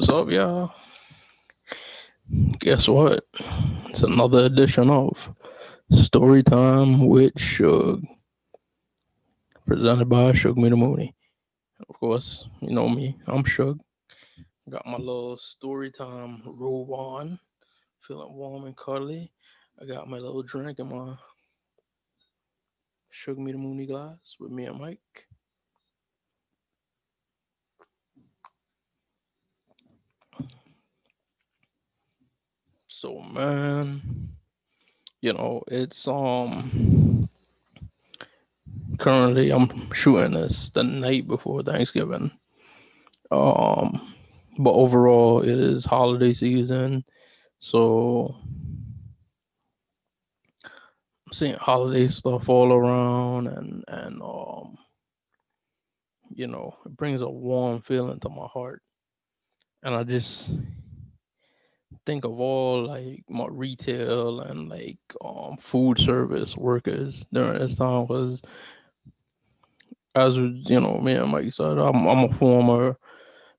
What's up, y'all? Guess what? It's another edition of Storytime with Suge, presented by Suge Me the Mooney. Of course, you know me. I'm Suge. Got my little Storytime robe on, feeling warm and cuddly. I got my little drink in my Suge Me the Mooney glass with me and Mike. So, man, it's currently I'm shooting this the night before Thanksgiving. Um, but overall, it is holiday season, so I'm seeing holiday stuff all around, and it brings a warm feeling to my heart, and I just think of all like my retail and like food service workers during this time because as me and Mike said, I'm a former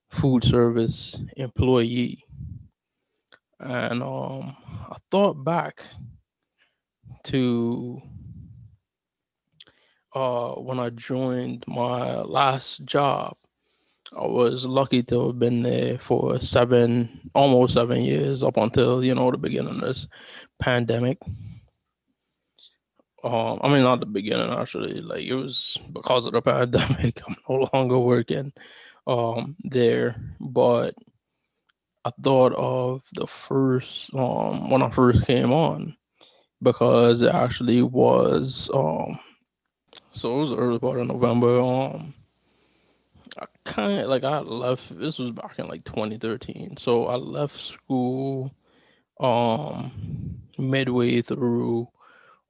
food service employee, and I thought back to when I joined my last job. I was lucky to have been there for almost 7 years, up until the beginning of this pandemic. I mean, not the beginning actually. Like it was because of the pandemic. I'm no longer working there, but I thought of the first when I first came on because it actually was so it was the early part of November. I kind of like I left. This was back in like 2013. So I left school midway through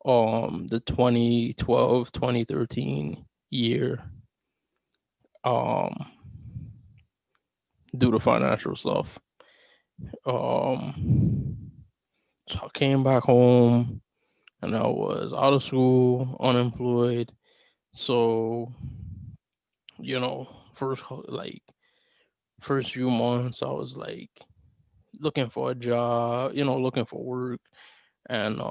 the 2012-2013 year um due to financial stuff. Um so I came back home and I was out of school, unemployed. So, you know, first few months I was like looking for a job, looking for work, and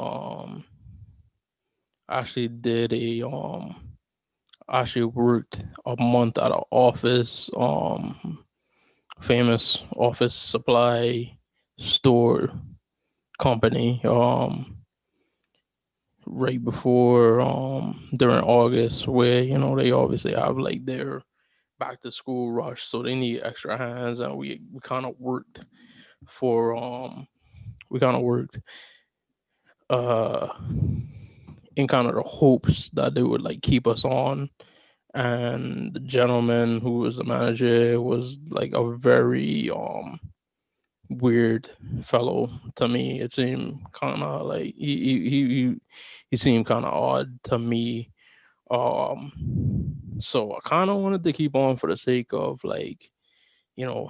actually did a actually worked a month at an office, famous office supply store company, right before during August, where they obviously have like their back to school rush, so they need extra hands, and we kind of worked for we kind of worked uh in kind of the hopes that they would like keep us on. And the gentleman who was the manager was like a very weird fellow to me. It seemed kind of like he seemed kind of odd to me. So I kind of wanted to keep on for the sake of like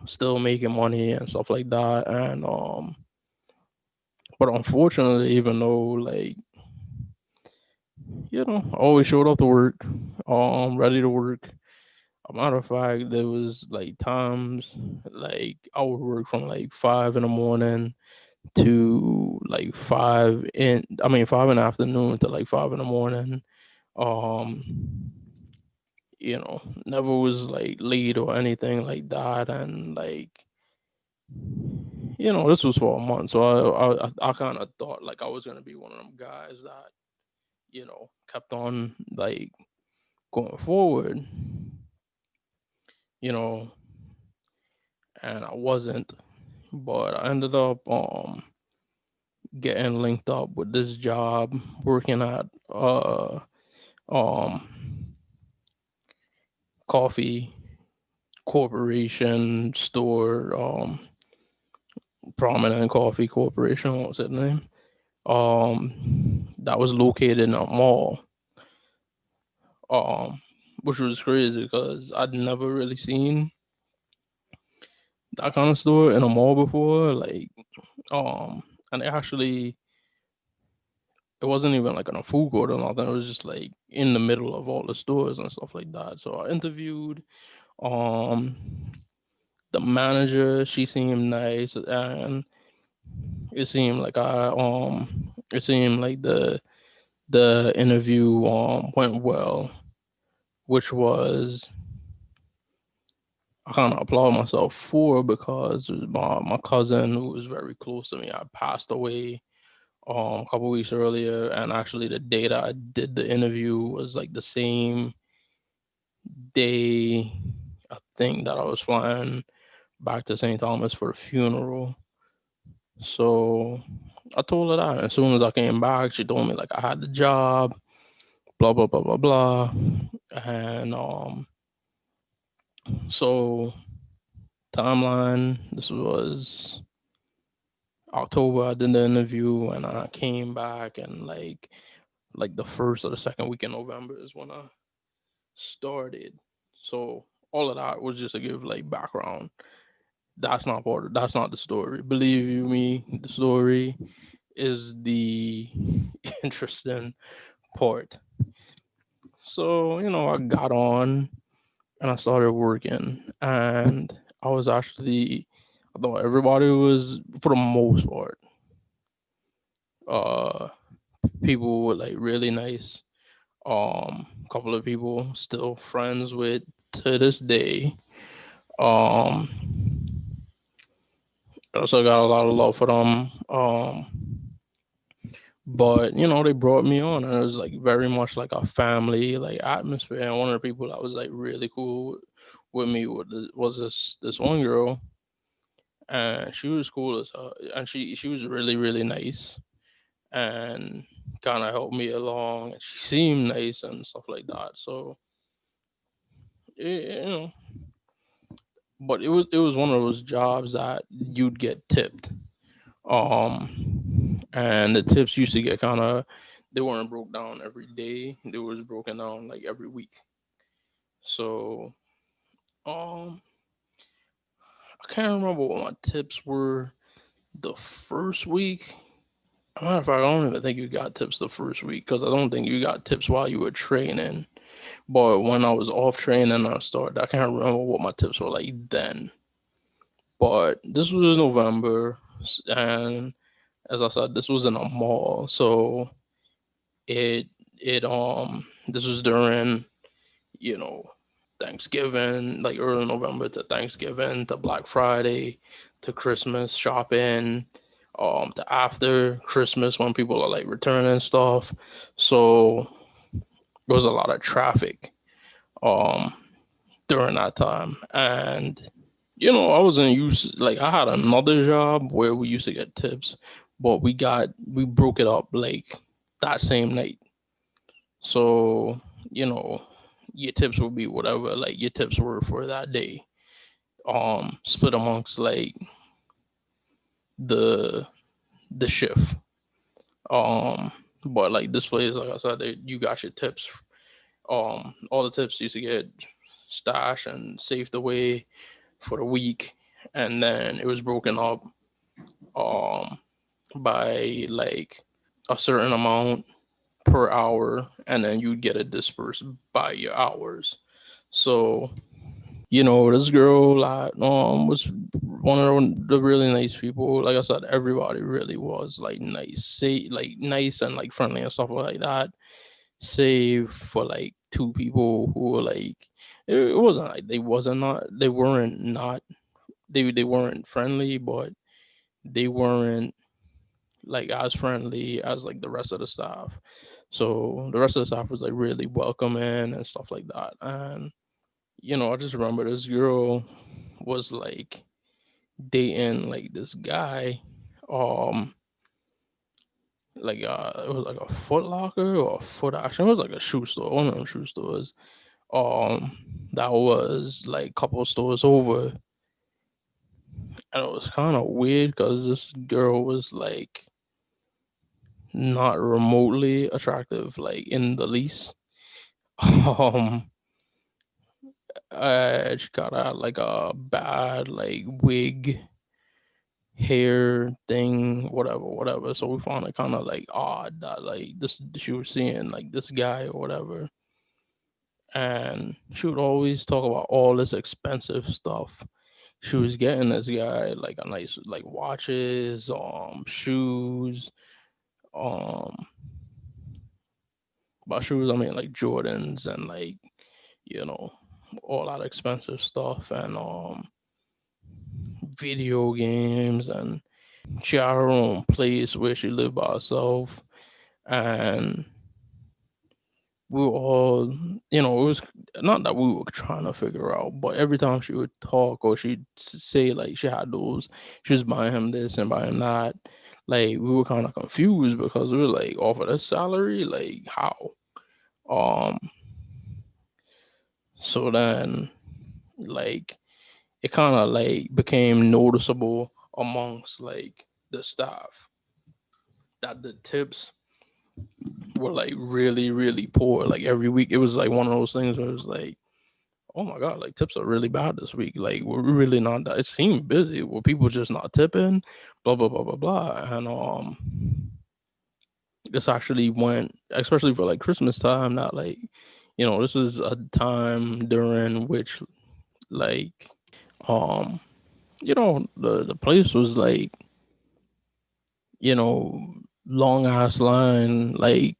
still making money and stuff like that. And but unfortunately, even though like I always showed up to work, ready to work. A matter of fact, there was like times like I would work from like 5 in the morning to like 5 in the afternoon to like 5 in the morning. Um, never was like late or anything like that, and like this was for a month, so I kind of thought like I was gonna be one of them guys that kept on like going forward, you know, and I wasn't, but I ended up getting linked up with this job working at um coffee corporation store, prominent coffee corporation, what was that name, that was located in a mall, um which was crazy because I'd never really seen that kind of store in a mall before. Like and it wasn't even like in a food court or nothing. It was just like in the middle of all the stores and stuff like that. So I interviewed. Um, The manager, she seemed nice, and it seemed like the interview went well, which was I kind of applaud myself for, because my cousin, who was very close to me, had passed away a couple weeks earlier, and actually the day that I did the interview was like the same day, I think, that I was flying back to St. Thomas for the funeral. So I told her that. As soon as I came back, she told me like I had the job, blah blah blah blah blah. And so timeline, this was October. I did the interview, and I came back, and like the first or the second week in November is when I started. So all of that was just to give like background. That's not the story. Believe you me, the story is the interesting part. So, I got on and I started working, and I thought everybody was, for the most part, uh people were like really nice. Couple of people still friends with to this day. Um I also got a lot of love for them. But they brought me on, and it was like very much like a family like atmosphere. And one of the people that was like really cool with me was this one girl, and she was cool as hell, and she was really really nice, and kind of helped me along. And she seemed nice and stuff like that. So it, you know, but it was one of those jobs that you'd get tipped. And the tips used to get kind of, they weren't broke down every day. They was broken down like every week. So um, I can't remember what my tips were the first week. Matter of fact, I don't even think you got tips the first week, because I don't think you got tips while you were training. But when I was off training, I started. I can't remember what my tips were like then. But this was November, and as I said, this was in a mall. So it this was during, you know, Thanksgiving, like early November to Thanksgiving to Black Friday to Christmas shopping, to after Christmas when people are like returning stuff. So there was a lot of traffic um during that time. And I wasn't used, like I had another job where we used to get tips, but we broke it up like that same night. So, you know, your tips will be whatever like your tips were for that day. Split amongst like the the shift. Um, but like this place, like I said, you got your tips. All the tips used to get stashed and saved away for the week, and then it was broken up um by like a certain amount per hour, and then you'd get it dispersed by your hours. So, this girl was one of the really nice people. Like I said, everybody really was like nice, say like nice and like friendly and stuff like that. Save for like two people who were like, it wasn't like they weren't not they weren't friendly, but they weren't like as friendly as like the rest of the staff. So the rest of the staff was like really welcoming and stuff like that. And I just remember this girl was like dating like this guy, um, like it was like a Foot Locker or a Foot Action. It was like a shoe store, one of them shoe stores. That was like couple stores over, and it was kind of weird because this girl was like not remotely attractive, like in the least. Um, she got like a bad like wig hair thing, whatever, whatever. So we found it kind of like odd that like this she was seeing like this guy or whatever, and she would always talk about all this expensive stuff. she was getting this guy like a nice like watches, shoes, um by shoes I mean like Jordans and like, you know, all that expensive stuff and video games, and she had her own place where she lived by herself. And we were all, you know, it was not that we were trying to figure out, but every time she would talk or she'd say like she had those, she was buying him this and buying that, like we were kind of confused because we were like, off of this salary, like how? Um, so then like it kind of like became noticeable amongst like the staff that the tips were like really, really poor. Like every week, it was like one of those things where it was like, oh my god, like tips are really bad this week. Like we're really not. It seemed busy. Were people just not tipping? Blah blah blah blah blah. And this actually went, especially for like Christmas time. Not like, you know, this is a time during which like um you know the place was like, you know, long ass line, like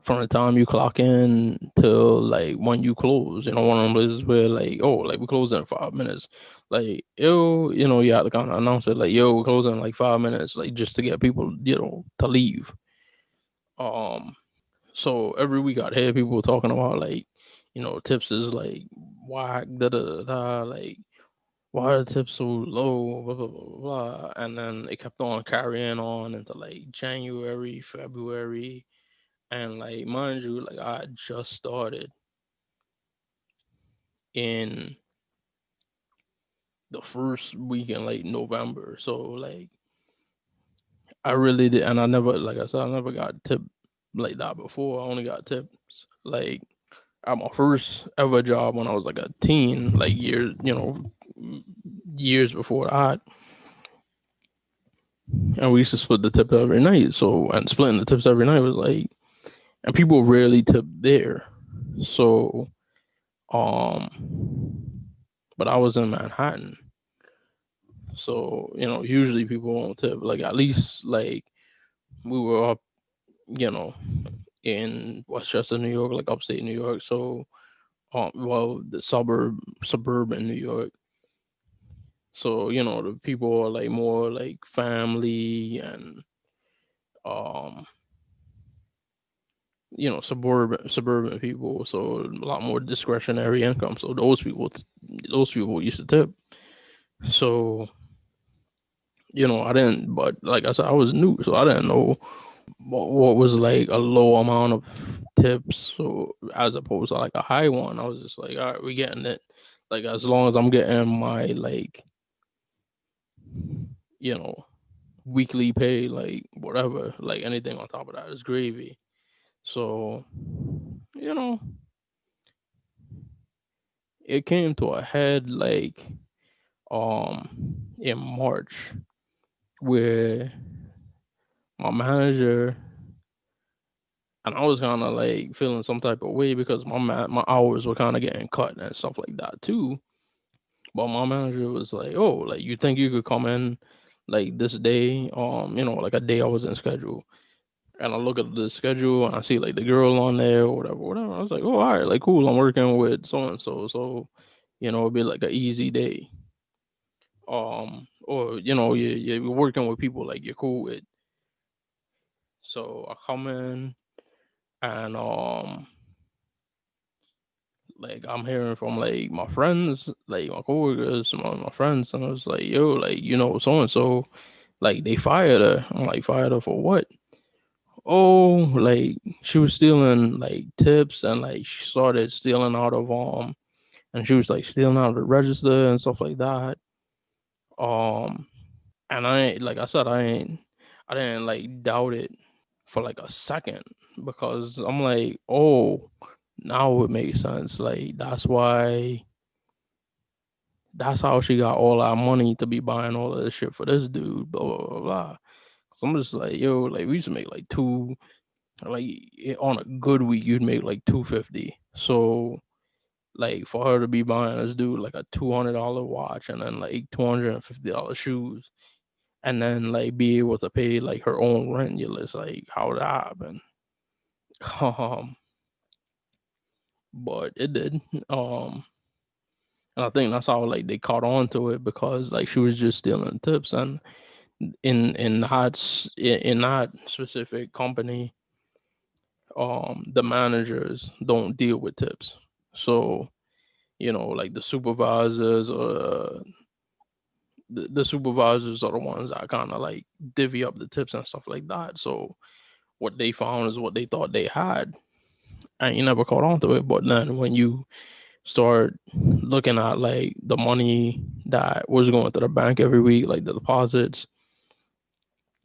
from the time you clock in till like when you close. You know, one of them places where like, oh, like we close in 5 minutes. Like, yo, you know, you have to kind of announce it like, yo, we're closing in like 5 minutes, like just to get people, you know, to leave. So every week I'd hear people talking about like, you know, tips is like whack, da da da da, like why are the tips so low, blah blah blah blah blah. And then it kept on carrying on into like January, February, and like mind you, like I had just started in the first week in like November. So like I really did, and I never, like I said, I never got tipped like that before. I only got tips like at my first ever job when I was like a teen, like years, you know, years before that. And we used to split the tips every night. So, and splitting the tips every night was like, and people rarely tip there. So, but I was in Manhattan. So, you know, usually people won't tip. Like at least like we were up, you know, in Westchester, New York, like upstate New York. So, well, the suburban New York. So, you know, the people are like more like family and um, you know, suburban people. So a lot more discretionary income. So those people used to tip. So, you know, I didn't, but like I said, I was new, so I didn't know what was like a low amount of tips, so as opposed to like a high one. I was just like, all right, we getting it. Like as long as I'm getting my like, you know, weekly pay, like whatever, like anything on top of that is gravy. So, you know, it came to a head like in March where my manager, and I was kind of like feeling some type of way because my hours were kind of getting cut and stuff like that too. But my manager was like, "Oh, like you think you could come in like this day? You know, like a day I wasn't scheduled." And I look at the schedule and I see like the girl on there or whatever, whatever. I was like, "Oh, all right, like cool. I'm working with so and so, so you know, it'd be like an easy day." Or you know, you're working with people like you're cool with. So I come in and like I'm hearing from like my friends, like my coworkers, my friends, and I was like, yo, like you know, so and so, like they fired her. I'm like, fired her for what? Oh, like she was stealing like tips and like she started stealing out of and she was like stealing out of the register and stuff like that. Um, and I ain't like I said, I didn't like doubt it for like a second because I'm like, oh, now it makes sense. Like that's how she got all our money to be buying all of this shit for this dude, blah blah blah blah. So I'm just like, yo, like we used to make like on a good week you'd make like 250. So like for her to be buying this dude like a $200 watch and then like $250 shoes, and then like be able to pay like her own rent. You're just like, how would that happen? Um, but it did. Um, and I think that's how like they caught on to it because like she was just stealing tips, and in that specific company, the managers don't deal with tips. So like the supervisors or the supervisors are the ones that kind of like divvy up the tips and stuff like that. So what they found is what they thought they had, and you never caught on to it. But then when you start looking at like the money that was going to the bank every week, like the deposits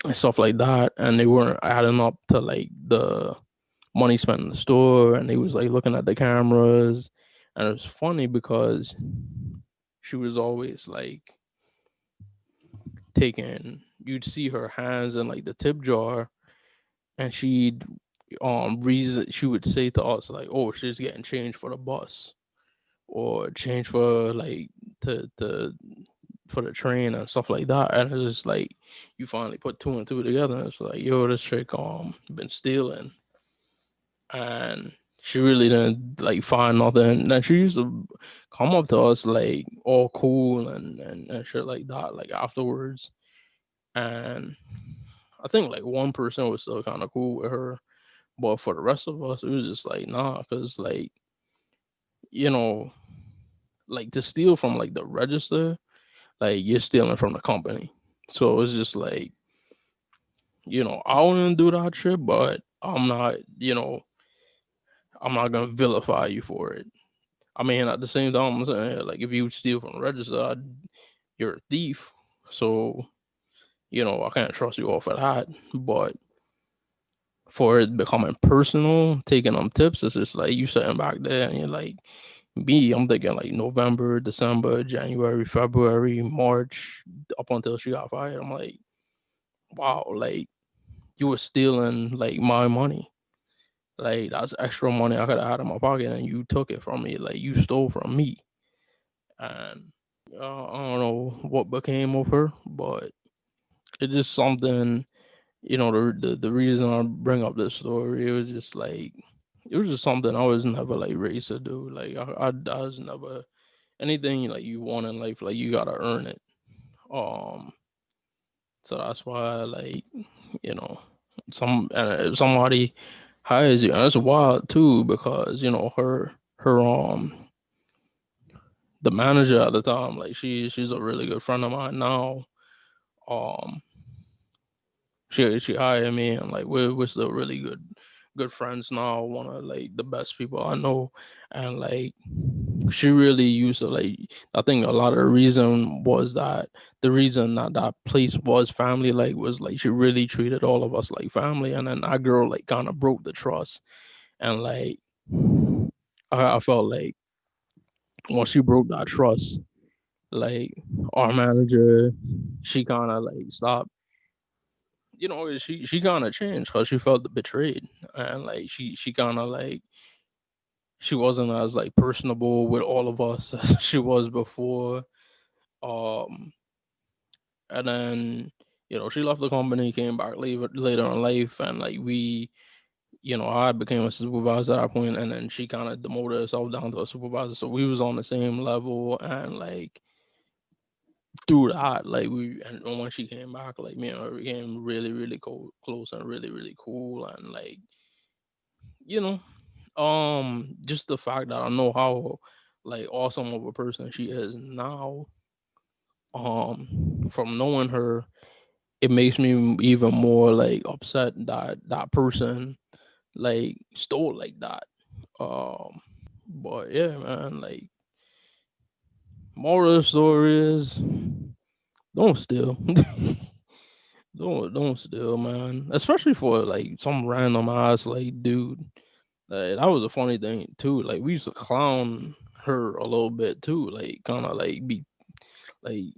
and stuff like that, and they weren't adding up to like the money spent in the store, and they was like looking at the cameras, and it was funny because she was always like taking you'd see her hands in like the tip jar, and she'd reason she would say to us like, oh, she's getting change for the bus or change for like to for the train and stuff like that. And it's just like you finally put two and two together, and it's like, yo, this chick been stealing, and she really didn't like find nothing. And she used to come up to us like all cool and shit like that, like afterwards. And I think like one person was still kind of cool with her, but for the rest of us, it was just like nah, because like you know, like to steal from like the register, like you're stealing from the company. So it's just like I wouldn't do that shit, but I'm not gonna vilify you for it. I mean, at the same time, I'm saying like if you steal from the register, you're a thief. So I can't trust you off of that. But for it becoming personal, taking them tips, it's just like you sitting back there and you're like, me, I'm thinking like November, December, January, February, March, up until she got fired. I'm like, wow, like you were stealing like my money. Like that's extra money I could have had in my pocket, and you took it from me. Like you stole from me, and I don't know what became of her, but it's just something. The reason I bring up this story, it was just like it was just something I was never like raised to do. Like I was never anything like you want in life, like you gotta earn it. Um, so that's why like you know if somebody hires you, and it's wild too because her the manager at the time, like she's a really good friend of mine now. Um, she hired me, and like we're still really good friends now. One of like the best people I know, and like she really used to like. I think a lot of the reason was that the reason that that place was family like was like she really treated all of us like family, and then that girl like kind of broke the trust, and like I felt like once she broke that trust, like our manager, she kind of like stopped. She kind of changed because she felt betrayed, and like she kind of like she wasn't as like personable with all of us as she was before. Um, and then she left the company, came back later in life, and like I became a supervisor at that point, and then she kind of demoted herself down to a supervisor, so we was on the same level, and like through that, like and when she came back, like me and her became really, really close and really, really cool, and like you know, just the fact that I know how like awesome of a person she is now, from knowing her, it makes me even more like upset that that person like stole like that. Um, but yeah, man, like moral of the story is don't steal. Don't steal, man. Especially for like some random ass like dude. That was a funny thing too. Like we used to clown her a little bit too. Like kind of like be like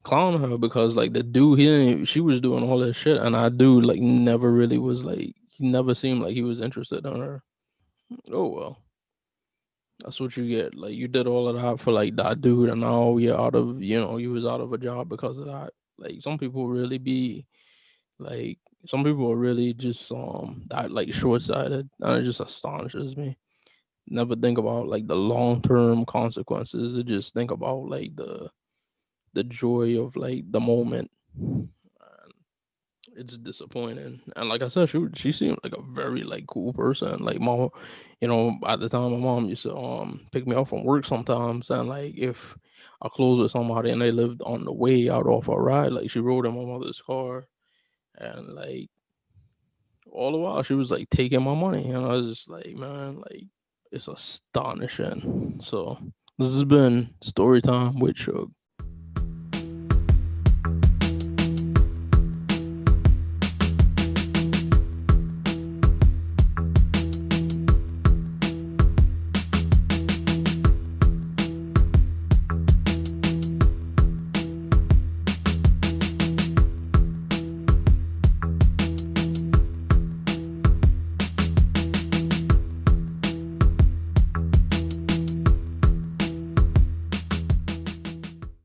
clown her because like the dude she was doing all this shit, and I dude like never really was like he never seemed like he was interested in her. Oh well. That's what you get. Like you did all of that for like that dude, and now you're out of you was out of a job because of that. Like some people really be like some people are really just that like short sighted, and it just astonishes me. Never think about like the long term consequences. They just think about like the joy of like the moment. And it's disappointing. And like I said, she seemed like a very like cool person. Like mom, at the time my mom used to pick me up from work sometimes, and like if I close with somebody and they lived on the way out off a ride, like she rode in my mother's car, and like all the while she was like taking my money, and I was just like, man, like it's astonishing. So this has been story time with Suge.